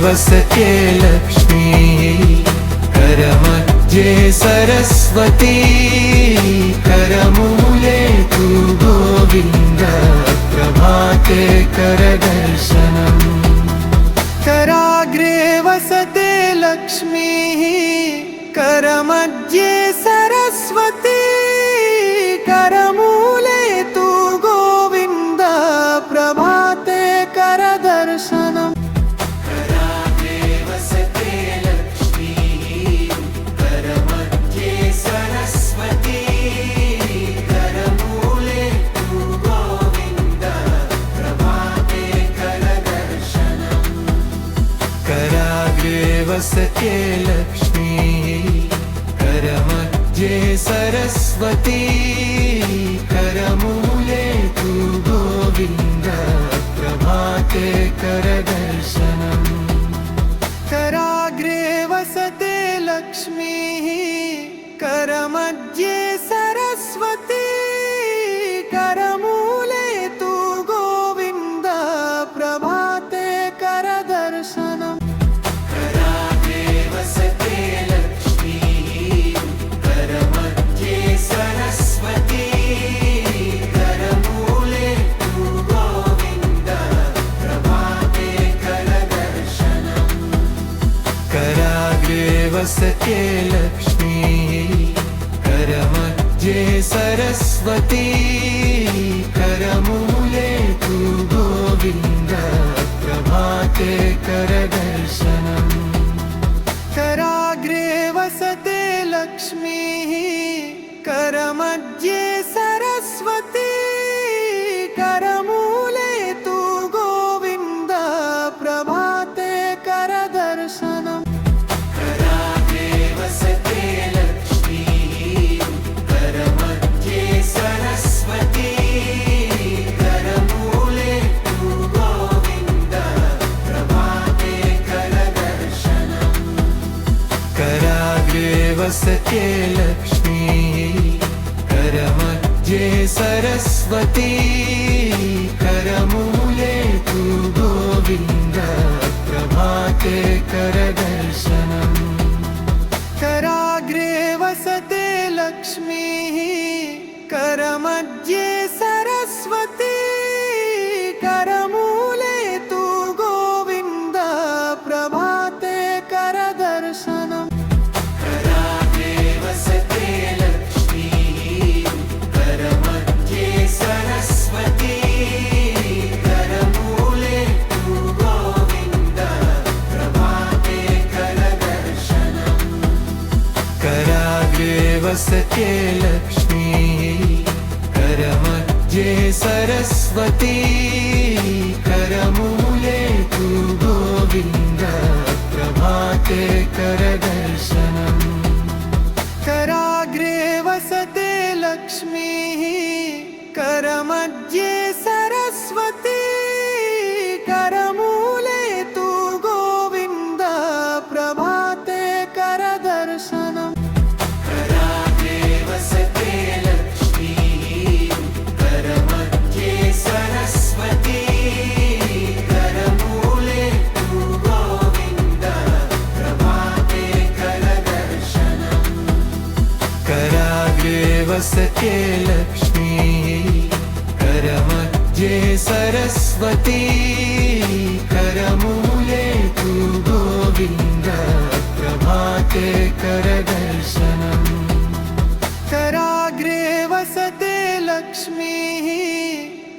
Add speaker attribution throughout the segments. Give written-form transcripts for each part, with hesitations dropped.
Speaker 1: वसते लक्ष्मी करमध्ये सरस्वती करमूले तु गोविन्द प्रभाते करदर्शनम् कराग्रे वसते लक्ष्मी करमध्ये सरस्वती करमूले तु गोविन्द प्रभाते करदर्शनम् वसते लक्ष्मी करमध्ये सरस्वती करमूले तु गोविन्द प्रभाते करदर्शनम् कराग्रे वसते लक्ष्मी करमध्ये सरस्वती करमूले तु गोविन्द प्रभाते करदर्शनम् वसते लक्ष्मी करमध्ये सरस्वती करमूले तु गोविन्द प्रभाते करदर्शनम् कराग्रे वसते लक्ष्मी करमध्ये सरस्वती करमूले तु गोविन्द प्रभाते करदर्शनम् वसते लक्ष्मी करमध्ये सरस्वती करमूले तु गोविन्द प्रभाते करदर्शनम् कराग्रे वसते लक्ष्मी करमध्ये सरस्वती करमूले तु गोविन्द प्रभाते करदर्शनम् वसते लक्ष्मी करमध्ये सरस्वती करमूले तु गोविन्द प्रभाते करदर्शनम् कराग्रे वसते लक्ष्मी करमध्ये सरस्वती करमूले तु गोविन्द प्रभाते करदर्शनम् वसते लक्ष्मी करमध्ये सरस्वती करमूले तु गोविन्द प्रभाते करदर्शनम् कराग्रे वसते लक्ष्मी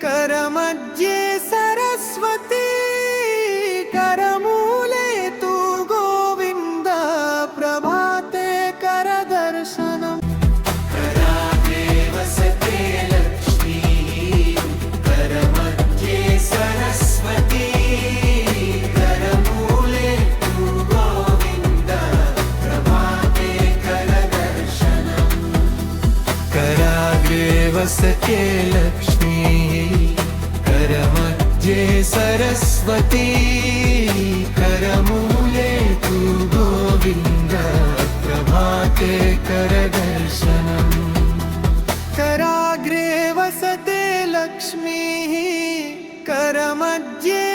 Speaker 1: करमध्ये सरस्वती करमूले तु गोविन्द प्रभाते करदर्शनम् वसते लक्ष्मी करमध्ये सरस्वती करमूले तु गोविन्द प्रभाते करदर्शनम् कराग्रे वसते लक्ष्मी करमध्ये